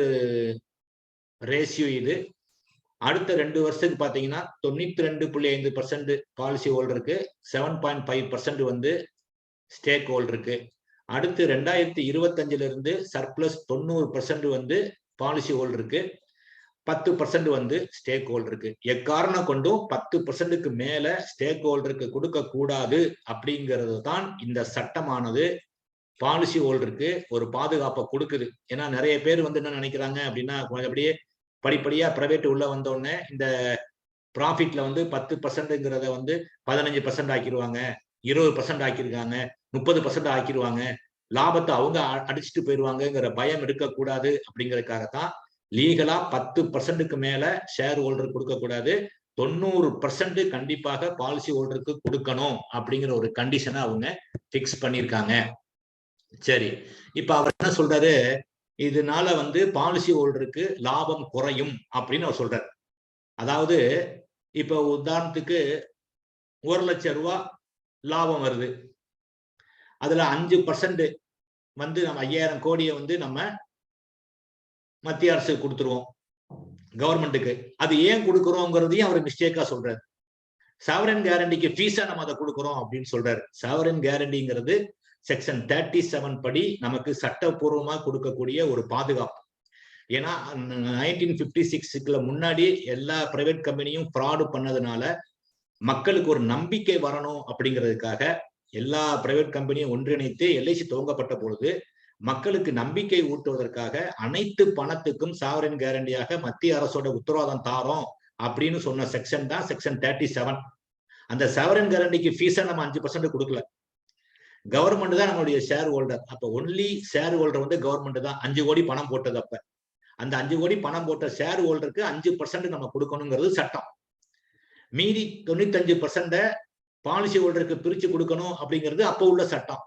Speaker 1: ரேஷியோ இது. அடுத்த 2 வருஷத்துக்கு பாத்தீங்கன்னா 92.5% பாலிசி ஹோல்டருக்கு, 7.5% ஸ்டேக் ஹோல்டருக்கு. அடுத்து 2025 இருந்து சர்ப்ளஸ் 90% பாலிசி ஹோல்டருக்கு, 10% ஸ்டேக் ஹோல்டருக்கு. எக்காரணம் கொண்டும் 10%க்கு மேல ஸ்டேக் ஹோல்டருக்கு கொடுக்க கூடாது அப்படிங்கிறது தான் இந்த சட்டமானது பாலிசி ஹோல்டருக்கு ஒரு பாதுகாப்பை கொடுக்குது. ஏன்னா நிறைய பேர் என்ன நினைக்கிறாங்க அப்படின்னா, அப்படியே படிப்படியா பிரைவேட் உள்ள வந்த உடனே இந்த ப்ராஃபிட்ல 10%ங்கிறத 15% ஆக்கிடுவாங்க, 20% ஆக்கிருக்காங்க, 30% ஆக்கிடுவாங்க, லாபத்தை அவங்க அடிச்சுட்டு போயிடுவாங்கங்கிற பயம் இருக்கக்கூடாது அப்படிங்கறதுக்காகத்தான் லீகலா 10%க்கு மேல ஷேர் ஹோல்டர் கொடுக்க கூடாது, 90% கண்டிப்பாக பாலிசி ஹோல்டருக்கு கொடுக்கணும் அப்படிங்கிற ஒரு கண்டிஷனை அவங்க பிக்ஸ் பண்ணிருக்காங்க. சரி, இப்ப அவர் என்ன சொல்றாரு, இதனால பாலிசி ஹோல்டருக்கு லாபம் குறையும் அப்படின்னு அவர் சொல்றாரு. அதாவது இப்ப உதாரணத்துக்கு 1 லட்சம் ரூபாய் லாபம் வருது, அதுல 5% நம்ம 5000 கோடியை நம்ம மத்திய அரசு கொடுத்துருவோம் கவர்மெண்ட்டுக்கு. அது ஏன் கொடுக்குறோங்கிறதையும் அவர் மிஸ்டேக்கா சொல்றாரு. சாவரன் கேரண்டிக்கு ஃபீஸா நம்ம அதை கொடுக்குறோம் அப்படின்னு சொல்றாரு. சாவரன் கேரண்டிங்கிறது செக்ஷன் 37 படி நமக்கு சட்டப்பூர்வமா கொடுக்கக்கூடிய ஒரு பாதுகாப்பு. ஏன்னா 1956க்கு முன்னாடி எல்லா பிரைவேட் கம்பெனியும் ஃப்ராடு பண்ணதுனால மக்களுக்கு ஒரு நம்பிக்கை வரணும் அப்படிங்கிறதுக்காக எல்லா பிரைவேட் கம்பெனியும் ஒன்றிணைத்து எல்ஐசி துவங்கப்பட்ட பொழுது மக்களுக்கு நம்பிக்கை ஊட்டுவதற்காக அனைத்து பணத்துக்கும் சாவரன் கேரண்டியாக மத்திய அரசோட உத்தரவாதம் தாரோம் அப்படின்னு சொன்ன செக்ஷன் தான் செக்ஷன் 37. அந்த சாவரன் கேரண்டிக்கு ஃபீஸா நம்ம 5% கொடுக்கல, கவர்மெண்ட் தான் நம்மளுடைய ஷேர் ஹோல்டர். அப்ப ஒன்லி ஷேர் ஹோல்டர் கவர்மெண்ட் தான் 5 கோடி பணம் போட்டது. அப்ப அந்த 5 கோடி பணம் போட்ட ஷேர் ஹோல்டருக்கு 5% நம்ம கொடுக்கணுங்கிறது சட்டம். மீதி 95% பாலிசி ஹோல்டருக்கு பிரிச்சு கொடுக்கணும் அப்படிங்கிறது அப்ப உள்ள சட்டம்.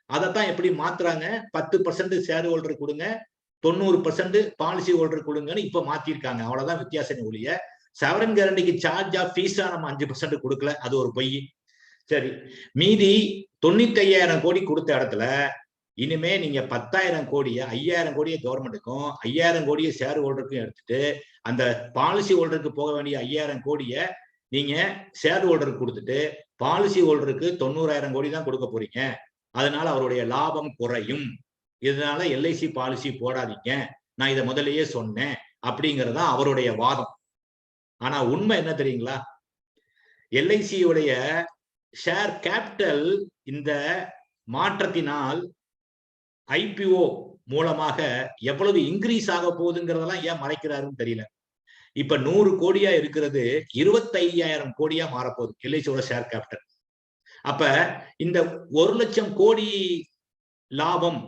Speaker 1: அதைத்தான் எப்படி மாத்துறாங்க, 10% ஷேர் ஹோல்டர் கொடுங்க, 90% பாலிசி ஹோல்டர் கொடுங்கன்னு இப்ப மாத்திருக்காங்க. அவ்வளவுதான் வித்தியாசம் ஒழிய சாவரன் கேரண்டிக்கு சார்ஜ் ஆஃப் ஃபீஸா நம்ம 5% கொடுக்கல, அது ஒரு பொய். சரி, மீதி 95,000 கோடி கொடுத்த இடத்துல இனிமே நீங்க 10,000 கோடியை 5,000 கோடியை கவர்மெண்ட்டுக்கும் 5,000 கோடியை ஷேர் ஹோல்டருக்கும் எடுத்துட்டு அந்த பாலிசி ஹோல்டருக்கு போக வேண்டிய 5,000 கோடியை நீங்க ஷேர் ஹோல்டருக்கு கொடுத்துட்டு பாலிசி ஹோல்டருக்கு 90,000 கோடி தான் கொடுக்க போறீங்க. அதனால அவருடைய லாபம் குறையும். இதனால எல்ஐசி பாலிசி போடாதீங்க, நான் இதை முதல்லயே சொன்னேன் அப்படிங்கறதா அவருடைய வாதம். ஆனா உண்மை என்ன தெரியுங்களா, எல்ஐசியுடைய ஷேர் கேபிட்டல் இந்த மாற்றத்தினால் ஐபிஓ மூலமாக எவ்வளவு இன்க்ரீஸ் ஆக போகுதுங்கிறதெல்லாம் ஏன் மறைக்கிறாருன்னு தெரியல. இப்ப 100 கோடியா இருக்கிறது 25,000 கோடியா மாறப்போகுது எல்ஐசியோட ஷேர் கேபிட்டல். அப்ப இந்த 1 லட்சம் கோடி லாபம்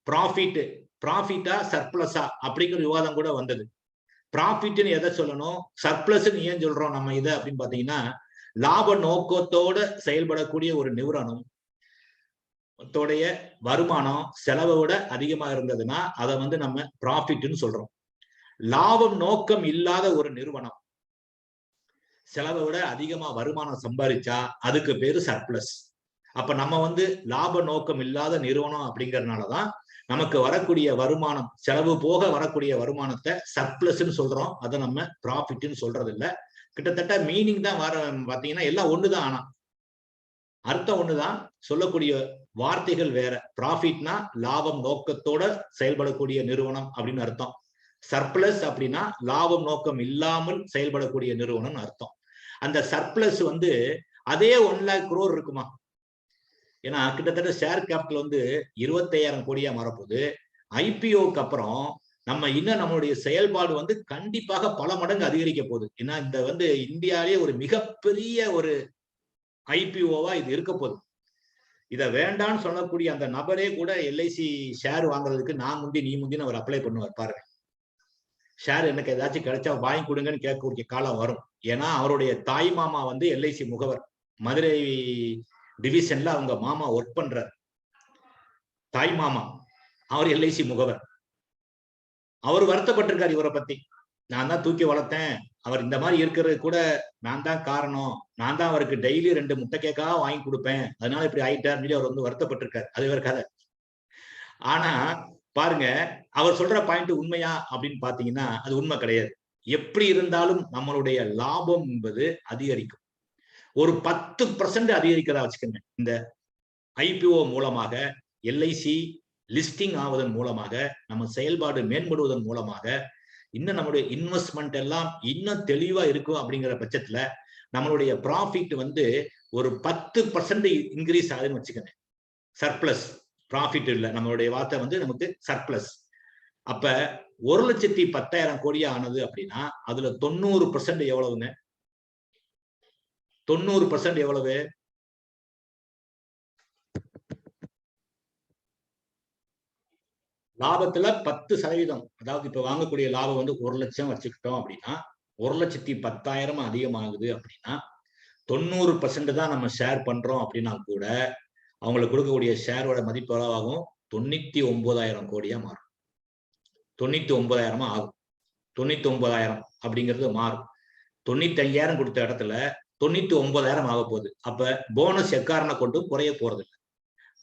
Speaker 1: ப்ராஃபிட்டா சர்ப்ளஸா அப்படிங்கிற விவாதம் கூட வந்தது. ப்ராஃபிட்னு எதை சொல்லணும், சர்ப்ளஸ்ன்னு ஏன் சொல்றோம் நம்ம இதை அப்படின்னு பாத்தீங்கன்னா, லாப நோக்கத்தோட செயல்படக்கூடிய ஒரு நிறுவனம் தோடைய வருமானம் செலவை விட அதிகமா இருந்ததுன்னா அதை நம்ம ப்ராஃபிட்னு சொல்றோம். லாபம் நோக்கம் இல்லாத ஒரு நிறுவனம் செலவை விட அதிகமா வருமானம் சம்பாதிச்சா அதுக்கு பேரு சர்ப்ளஸ். அப்ப நம்ம லாப நோக்கம் இல்லாத நிறுவனம் அப்படிங்கறதுனாலதான் நமக்கு வரக்கூடிய வருமானம் செலவு போக வரக்கூடிய வருமானத்தை சர்ப்ளஸ்ன்னு சொல்றோம், அதை நம்ம ப்ராஃபிட்னு சொல்றது இல்ல. கிட்டத்தட்ட மீனிங் தான் வர பாத்தீங்கன்னா எல்லாம் ஒண்ணுதான், ஆனா அர்த்தம் ஒண்ணுதான், சொல்லக்கூடிய வார்த்தைகள் வேற. ப்ராஃபிட்னா லாபம் நோக்கத்தோட செயல்படக்கூடிய நிறுவனம் அப்படின்னு அர்த்தம், சர்ப்ளஸ் அப்படின்னா லாபம் நோக்கம் இல்லாமல் செயல்படக்கூடிய நிறுவனம் அர்த்தம். அந்த சர்ப்ளஸ் வந்து அதே 1 lakh crore இருக்குமா? ஏன்னா கிட்டத்தட்ட ஷேர் கேபிட்டல் வந்து 25,000 கோடியா மாறப்போகுது. ஐபிஓக்கு அப்புறம் நம்ம இன்னும் நம்மளுடைய செயல்பாடு வந்து கண்டிப்பாக பல மடங்கு அதிகரிக்க போகுது. ஏன்னா இந்த வந்து இந்தியாவிலேயே ஒரு மிகப்பெரிய ஒரு ஐபிஓவா இது இருக்க போகுது. இதை வேண்டான்னு சொல்லக்கூடிய அந்த நபரே கூட எல்ஐசி ஷேர் வாங்குறதுக்கு நான் முந்தி நீ முந்தின்னு அவர் அப்ளை பண்ணுவார் பாருங்க. ஷேர் எனக்கு ஏதாச்சும் கிடைச்சா வாங்கி கொடுங்கன்னு கேட்கக்கூடிய காலம் வரும். ஏன்னா அவருடைய தாய் மாமா வந்து எல்ஐசி முகவர், மதுரை டிவிஷன்ல அவங்க மாமா ஒர்க் பண்றார். தாய் மாமா அவர் எல்ஐசி முகவர். அவர் வருத்தப்பட்டிருக்காரு இவரை பத்தி. நான் தான் தூக்கி வளர்த்தேன், அவர் இந்த மாதிரி இருக்கிறது கூட நான் தான் காரணம், நான் தான் அவருக்கு டெய்லி 2 முட்டை கேக்காக வாங்கி கொடுப்பேன், அதனால இப்படி ஆயிட்டாருன்னு சொல்லி அவர் வந்து வருத்தப்பட்டிருக்காரு. அது வேற கதை. ஆனா பாருங்க, அவர் சொல்ற பாயிண்ட் உண்மையா அப்படின்னு பாத்தீங்கன்னா அது உண்மை கிடையாது. எப்படி இருந்தாலும் நம்மளுடைய லாபம் என்பது அதிகரிக்கும். ஒரு 10% அதிகரிக்கிறதா வச்சுக்கோங்க. இந்த ஐபிஓ மூலமாக எல்ஐசி லிஸ்டிங் ஆவதன் மூலமாக நம்ம செயல்பாடு மேம்படுவதன் மூலமாக இன்னும் நம்மளுடைய இன்வெஸ்ட்மெண்ட் எல்லாம் இன்னும் தெளிவா இருக்கும். அப்படிங்கிற பட்சத்துல நம்மளுடைய ப்ராஃபிட் வந்து ஒரு 10% இன்க்ரீஸ் ஆகுதுன்னு வச்சுக்கோங்க. சர்ப்ளஸ் ப்ராஃபிட் இல்ல, நம்மளுடைய வார்த்தை வந்து நமக்கு சர்ப்ளஸ். அப்ப 1,10,000 கோடியா ஆனது அப்படின்னா அதுல 90% எவ்வளவுங்க? 90% எவ்வளவு? லாபத்துல 10%. அதாவது இப்ப வாங்கக்கூடிய லாபம் வந்து 1 லட்சம் வச்சுக்கிட்டோம் அப்படின்னா 1,10,000 அதிகமாகுது அப்படின்னா 90% தான் நம்ம ஷேர் பண்றோம் அப்படின்னா கூட அவங்களுக்கு கொடுக்கக்கூடிய ஷேரோட மதிப்பு எவ்வளவாகும்? 99,000 கோடியா மாறும். 99,000 ஆகும். 99,000 அப்படிங்கிறது மாறும். 95,000 கொடுத்த இடத்துல 99,000 ஆக போகுது. அப்ப போனஸ் எக்காரணம் கொண்டு குறைய போறது இல்லை.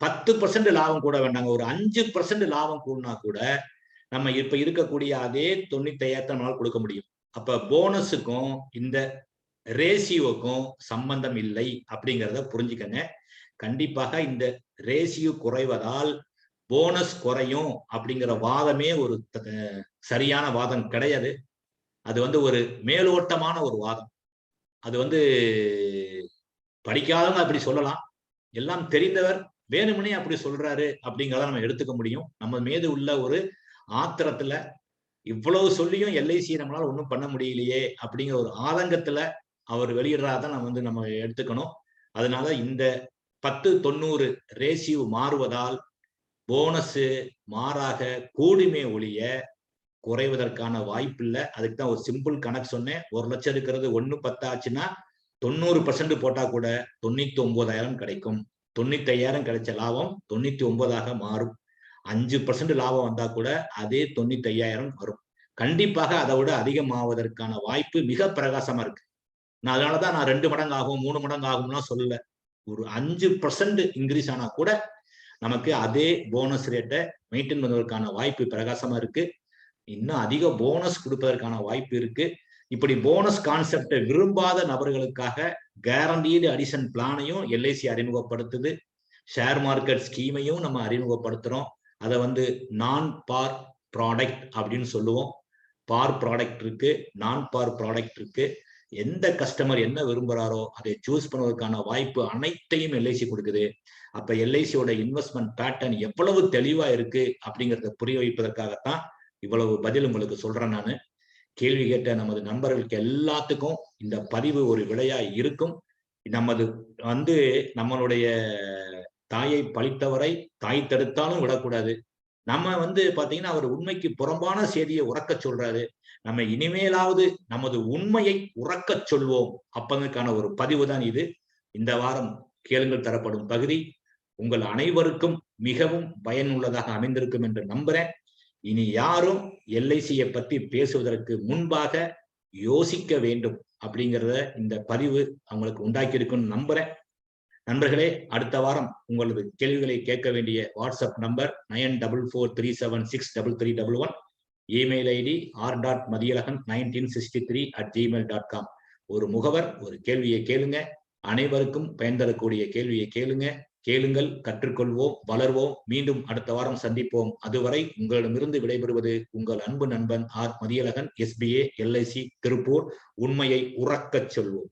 Speaker 1: 10% லாபம் கூட வேண்டாங்க, ஒரு 5% லாபம் கூடனா கூட நம்ம இப்ப இருக்கக்கூடிய அதே 95,000 நம்மளால கொடுக்க முடியும். அப்ப போனஸுக்கும் இந்த ரேசியோக்கும் சம்பந்தம் இல்லை அப்படிங்கிறத புரிஞ்சுக்கங்க. கண்டிப்பாக இந்த ரேசியோ குறைவதால் போனஸ் குறையும் அப்படிங்கிற வாதமே ஒரு சரியான வாதம் கிடையாது. அது வந்து ஒரு மேலோட்டமான ஒரு வாதம். அது வந்து படிக்காதவங்க அப்படி சொல்லலாம், எல்லாம் தெரிந்தவர் வேணுமனே அப்படி சொல்றாரு அப்படிங்கிறத நம்ம எடுத்துக்க முடியும். நம்ம மீது உள்ள ஒரு ஆத்திரத்துல இவ்வளவு சொல்லியும் எல்ஐசி நம்மளால ஒன்றும் பண்ண முடியலையே அப்படிங்கிற ஒரு ஆதங்கத்துல அவர் வெளியிடுறாதான் நம்ம எடுத்துக்கணும். அதனால இந்த 10-90 ரேசியோ மாறுவதால் போனஸ் மாறாக கூடுமே ஒழிய குறைவதற்கான வாய்ப்பு இல்லை. அதுக்கு தான் ஒரு சிம்பிள் கணக்கு சொன்னேன். 1 லட்சம் இருக்கிறது 1/10 ஆச்சுன்னா 90% போட்டா கூட 99,000 கிடைக்கும். 95,000 கிடைச்ச லாபம் 99 மாறும். 5% லாபம் வந்தா கூட அதே 95,000 வரும். கண்டிப்பாக அதை விட அதிகமாவதற்கான வாய்ப்பு மிக பிரகாசமா இருக்கு. அதனாலதான் நான் 2 மடங்கு ஆகும் 3 மடங்கு ஆகும்லாம் சொல்லல. ஒரு 5% இன்க்ரீஸ் ஆனா கூட நமக்கு அதே போனஸ் ரேட்டை மெயின்டைன் பண்ணுவதற்கான வாய்ப்பு பிரகாசமா இருக்கு. இன்னும் அதிக போனஸ் கொடுப்பதற்கான வாய்ப்பு இருக்கு. இப்படி போனஸ் கான்செப்டை விரும்பாத நபர்களுக்காக கேரண்டீடு அடிஷன் பிளானையும் எல்ஐசி அறிமுகப்படுத்துது. ஷேர் மார்க்கெட் ஸ்கீமையும் நம்ம அறிமுகப்படுத்துறோம். அதை வந்து நான் பார் ப்ராடக்ட் அப்படின்னு சொல்லுவோம். பார் ப்ராடக்ட் இருக்கு, நான் பார் ப்ராடக்ட் இருக்கு. எந்த கஸ்டமர் என்ன விரும்புறாரோ அதை சூஸ் பண்ணுவதற்கான வாய்ப்பு அனைத்தையும் எல்ஐசி கொடுக்குது. அப்ப எல்ஐசியோட இன்வெஸ்ட்மெண்ட் பேட்டர்ன் எவ்வளவு தெளிவா இருக்கு அப்படிங்கிறத புரிய வைப்பதற்காகத்தான் இவ்வளவு பதில் உங்களுக்கு சொல்றேன். நான் கேள்வி கேட்ட நமது நண்பர்களுக்கு எல்லாத்துக்கும் இந்த பதிவு ஒரு விடையா இருக்கும். நமது வந்து நம்மளுடைய தாயை பழித்தவரை தாய் தடுத்தாலும் விடக்கூடாது. நம்ம வந்து பாத்தீங்கன்னா அவர் உண்மைக்கு புறம்பான செய்தியை உறக்க சொல்றாரு. நம்ம இனிமேலாவது நமது உண்மையை உறக்க சொல்வோம். அப்பதற்கான ஒரு பதிவு தான் இது. இந்த வாரம் கேளுங்கள் தரப்படும் பகுதி உங்கள் அனைவருக்கும் மிகவும் பயனுள்ளதாக அமைந்திருக்கும் என்று நம்புறேன். இனி யாரும் எல்ஐசியை பத்தி பேசுவதற்கு முன்பாக யோசிக்க வேண்டும் அப்படிங்கிறத இந்த பதிவு அவங்களுக்கு உண்டாக்கி இருக்குன்னு நம்புறேன். நண்பர்களே, அடுத்த வாரம் உங்களது கேள்விகளை கேட்க வேண்டிய WhatsApp number 9443763311, email ID r.madiyalagan1963@gmail.com. ஒரு முகவர் ஒரு கேள்வியை கேளுங்க. அனைவருக்கும் பயன் தரக்கூடிய கேள்வியை கேளுங்க. கேளுங்கள், கற்றுக்கொள்வோம், வளர்வோம். மீண்டும் அடுத்த வாரம் சந்திப்போம். அதுவரை உங்களிடமிருந்து விடைபெறுவது உங்கள் அன்பு நண்பன் R. Mathiyazhagan, SBA LIC Tiruppur. உண்மையை உறக்கச் சொல்வோம்.